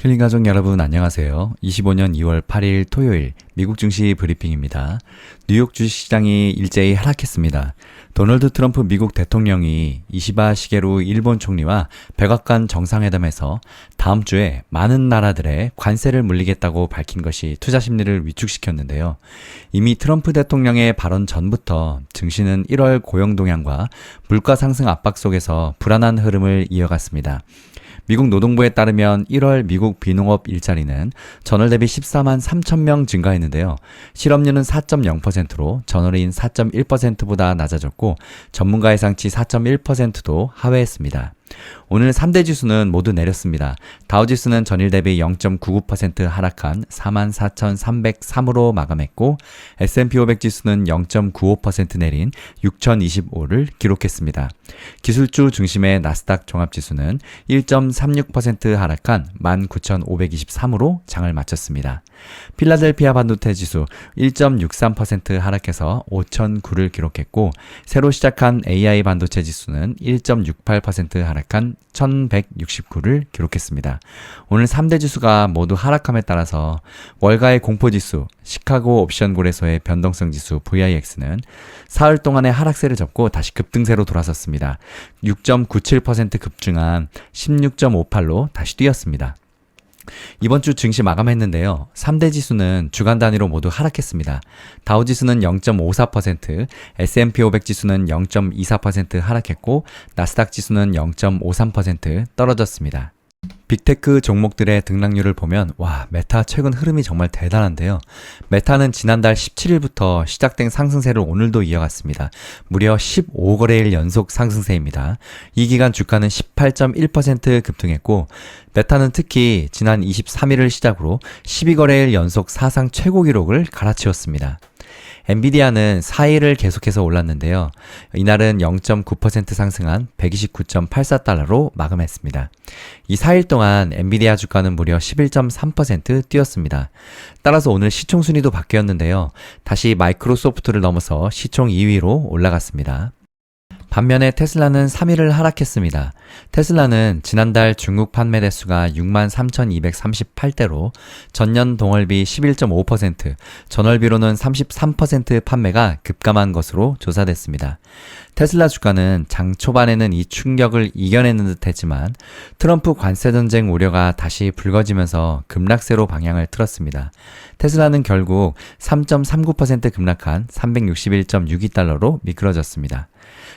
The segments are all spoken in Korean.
힐링 가족 여러분 안녕하세요. 25년 2월 8일 토요일 미국 증시 브리핑입니다. 뉴욕 주식시장이 일제히 하락했습니다. 도널드 트럼프 미국 대통령이 이시바 시게루 일본 총리와 백악관 정상회담에서 다음 주에 많은 나라들의 관세를 물리겠다고 밝힌 것이 투자 심리를 위축시켰는데요. 이미 트럼프 대통령의 발언 전부터 증시는 1월 고용 동향과 물가 상승 압박 속에서 불안한 흐름을 이어갔습니다. 미국 노동부에 따르면 1월 미국 비농업 일자리는 전월 대비 14만 3천 명 증가했는데요. 실업률은 4.0%로 전월인 4.1%보다 낮아졌고 전문가 예상치 4.1%도 하회했습니다. 오늘 3대 지수는 모두 내렸습니다. 다우지수는 전일 대비 0.99% 하락한 44,303으로 마감했고 S&P 500 지수는 0.95% 내린 6,025를 기록했습니다. 기술주 중심의 나스닥 종합지수는 1.36% 하락한 19,523으로 장을 마쳤습니다. 필라델피아 반도체 지수 1.63% 하락해서 5,009를 기록했고 새로 시작한 AI 반도체 지수는 1.68% 하락한 1169를 기록했습니다. 오늘 3대 지수가 모두 하락함에 따라서 월가의 공포지수, 시카고 옵션 거래소의 변동성 지수 VIX는 사흘 동안의 하락세를 접고 다시 급등세로 돌아섰습니다. 6.97% 급증한 16.58로 다시 뛰었습니다. 이번 주 증시 마감했는데요. 3대 지수는 주간 단위로 모두 하락했습니다. 다우지수는 0.54%, S&P 500 지수는 0.24% 하락했고 나스닥 지수는 0.53% 떨어졌습니다. 빅테크 종목들의 등락률을 보면 메타 최근 흐름이 정말 대단한데요. 메타는 지난달 17일부터 시작된 상승세를 오늘도 이어갔습니다. 무려 15거래일 연속 상승세입니다. 이 기간 주가는 18.1% 급등했고 메타는 특히 지난 23일을 시작으로 12거래일 연속 사상 최고 기록을 갈아치웠습니다. 엔비디아는 4일을 계속해서 올랐는데요. 이날은 0.9% 상승한 129.84달러로 마감했습니다. 이 4일 동안 엔비디아 주가는 무려 11.3% 뛰었습니다. 따라서 오늘 시총 순위도 바뀌었는데요. 다시 마이크로소프트를 넘어서 시총 2위로 올라갔습니다. 반면에 테슬라는 3일을 하락했습니다. 테슬라는 지난달 중국 판매 대수가 63,238대로 전년 동월비 11.5%, 전월비로는 33% 판매가 급감한 것으로 조사됐습니다. 테슬라 주가는 장 초반에는 이 충격을 이겨내는 듯 했지만 트럼프 관세 전쟁 우려가 다시 불거지면서 급락세로 방향을 틀었습니다. 테슬라는 결국 3.39% 급락한 361.62달러로 미끄러졌습니다.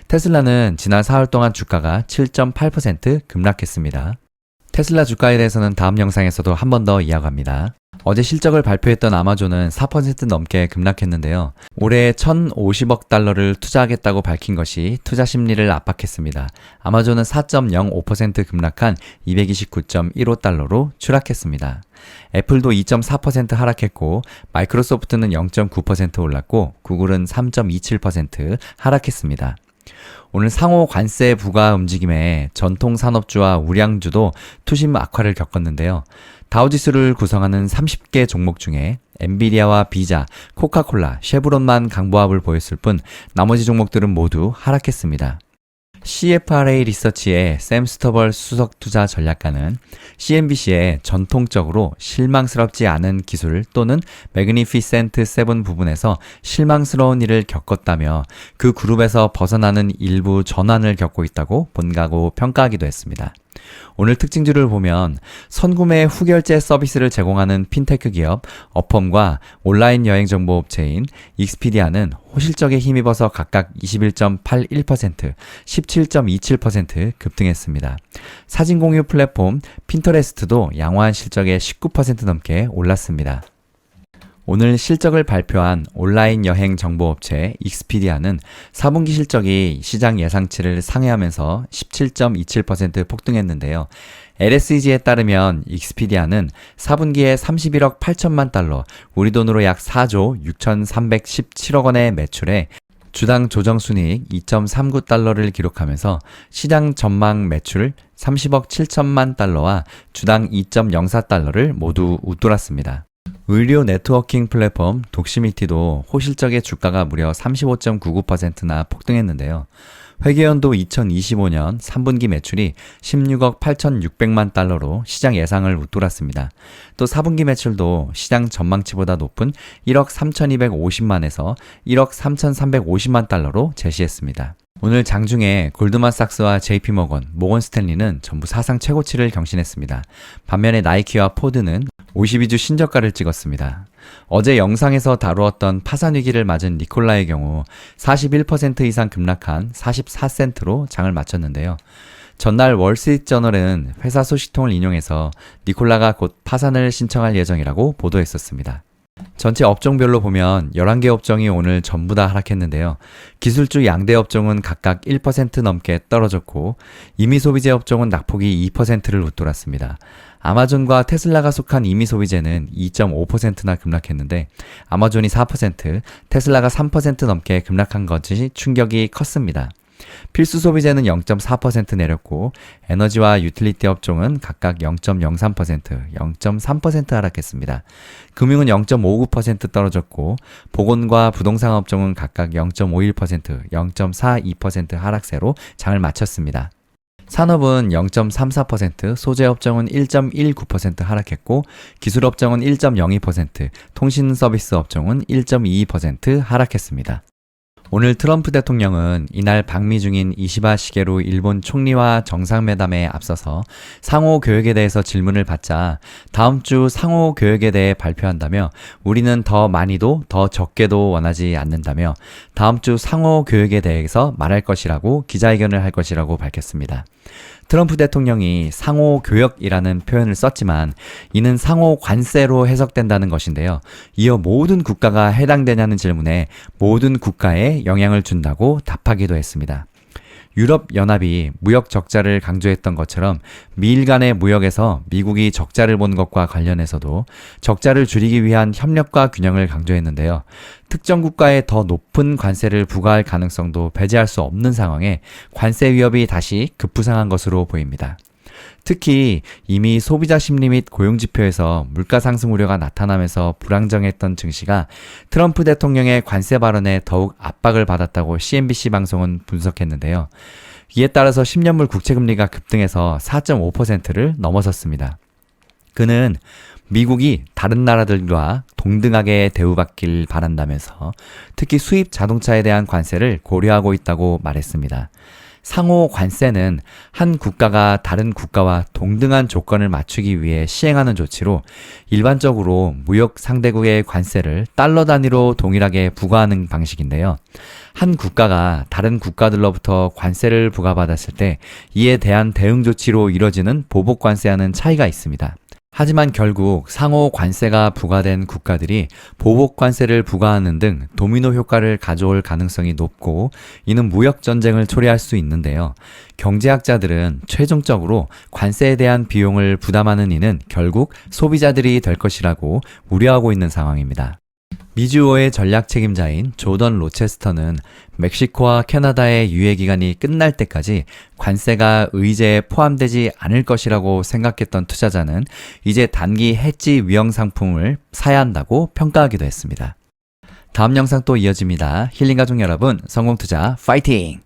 테슬라는 지난 4월 동안 주가가 7.8% 급락했습니다. 테슬라 주가에 대해서는 다음 영상에서도 한 번 더 이야기합니다. 어제 실적을 발표했던 아마존은 4% 넘게 급락했는데요. 올해 1,050억 달러를 투자하겠다고 밝힌 것이 투자 심리를 압박했습니다. 아마존은 4.05% 급락한 229.15달러로 추락했습니다. 애플도 2.4% 하락했고 마이크로소프트는 0.9% 올랐고 구글은 3.27% 하락했습니다. 오늘 상호 관세 부과 움직임에 전통 산업주와 우량주도 투심 악화를 겪었는데요. 다우지수를 구성하는 30개 종목 중에 엔비디아와 비자, 코카콜라, 쉐브론만 강보합을 보였을 뿐 나머지 종목들은 모두 하락했습니다. CFRA 리서치의 샘 스터벌 수석 투자 전략가는 CNBC의 전통적으로 실망스럽지 않은 기술 또는 매그니피센트 세븐 부분에서 실망스러운 일을 겪었다며 그 그룹에서 벗어나는 일부 전환을 겪고 있다고 본가고 평가하기도 했습니다. 오늘 특징주를 보면 선구매 후결제 서비스를 제공하는 핀테크 기업 어펌과 온라인 여행 정보 업체인 익스피디아는 호실적에 힘입어서 각각 21.81%, 17.27% 급등했습니다. 사진 공유 플랫폼 핀터레스트도 양호한 실적에 19% 넘게 올랐습니다. 오늘 실적을 발표한 온라인 여행 정보업체 익스피디아는 4분기 실적이 시장 예상치를 상회하면서 17.27% 폭등했는데요. LSEG에 따르면 익스피디아는 4분기에 31억 8천만 달러, 우리 돈으로 약 4조 6,317억 원의 매출에 주당 조정순이익 2.39달러를 기록하면서 시장 전망 매출 30억 7천만 달러와 주당 2.04달러를 모두 웃돌았습니다. 의료 네트워킹 플랫폼 독시미티도 호실적의 주가가 무려 35.99%나 폭등했는데요. 회계연도 2025년 3분기 매출이 16억 8,600만 달러로 시장 예상을 웃돌았습니다. 또 4분기 매출도 시장 전망치보다 높은 1억 3,250만에서 1억 3,350만 달러로 제시했습니다. 오늘 장중에 골드만삭스와 JP모건, 모건스탠리는 전부 사상 최고치를 경신했습니다. 반면에 나이키와 포드는 52주 신저가를 찍었습니다. 어제 영상에서 다루었던 파산 위기를 맞은 니콜라의 경우 41% 이상 급락한 44센트로 장을 마쳤는데요. 전날 월스트리트저널은 회사 소식통을 인용해서 니콜라가 곧 파산을 신청할 예정이라고 보도했었습니다. 전체 업종별로 보면 11개 업종이 오늘 전부 다 하락했는데요. 기술주 양대 업종은 각각 1% 넘게 떨어졌고 임의소비재 업종은 낙폭이 2%를 웃돌았습니다. 아마존과 테슬라가 속한 임의소비재는 2.5%나 급락했는데 아마존이 4%, 테슬라가 3% 넘게 급락한 것이 충격이 컸습니다. 필수 소비재는 0.4% 내렸고 에너지와 유틸리티 업종은 각각 0.03%, 0.3% 하락했습니다. 금융은 0.59% 떨어졌고 보건과 부동산 업종은 각각 0.51%, 0.42% 하락세로 장을 마쳤습니다. 산업은 0.34%, 소재업종은 1.19% 하락했고 기술업종은 1.02%, 통신서비스 업종은 1.22% 하락했습니다. 오늘 트럼프 대통령은 이날 방미 중인 이시바 시게루 일본 총리와 정상회담에 앞서서 상호 교역에 대해서 질문을 받자 다음 주 상호 교역에 대해 발표한다며 우리는 더 많이도 더 적게도 원하지 않는다며 다음 주 상호 교역에 대해서 말할 것이라고 기자회견을 할 것이라고 밝혔습니다. 트럼프 대통령이 상호 교역이라는 표현을 썼지만 이는 상호 관세로 해석된다는 것인데요. 이어 모든 국가가 해당되냐는 질문에 모든 국가에 영향을 준다고 답하기도 했습니다. 유럽연합이 무역 적자를 강조했던 것처럼 미일 간의 무역에서 미국이 적자를 본 것과 관련해서도 적자를 줄이기 위한 협력과 균형을 강조했는데요. 특정 국가에 더 높은 관세를 부과할 가능성도 배제할 수 없는 상황에 관세 위협이 다시 급부상한 것으로 보입니다. 특히 이미 소비자 심리 및 고용지표에서 물가 상승 우려가 나타나면서 불안정했던 증시가 트럼프 대통령의 관세 발언에 더욱 압박을 받았다고 CNBC 방송은 분석했는데요. 이에 따라서 10년물 국채금리가 급등해서 4.5%를 넘어섰습니다. 그는 미국이 다른 나라들과 동등하게 대우받길 바란다면서 특히 수입 자동차에 대한 관세를 고려하고 있다고 말했습니다. 상호 관세는 한 국가가 다른 국가와 동등한 조건을 맞추기 위해 시행하는 조치로 일반적으로 무역 상대국의 관세를 달러 단위로 동일하게 부과하는 방식인데요. 한 국가가 다른 국가들로부터 관세를 부과받았을 때 이에 대한 대응 조치로 이뤄지는 보복 관세와는 차이가 있습니다. 하지만 결국 상호 관세가 부과된 국가들이 보복 관세를 부과하는 등 도미노 효과를 가져올 가능성이 높고 이는 무역 전쟁을 초래할 수 있는데요. 경제학자들은 최종적으로 관세에 대한 비용을 부담하는 이는 결국 소비자들이 될 것이라고 우려하고 있는 상황입니다. 미주오의 전략 책임자인 조던 로체스터는 멕시코와 캐나다의 유예기간이 끝날 때까지 관세가 의제에 포함되지 않을 것이라고 생각했던 투자자는 이제 단기 해지 위험 상품을 사야 한다고 평가하기도 했습니다. 다음 영상 또 이어집니다. 힐링가족 여러분, 성공투자 파이팅!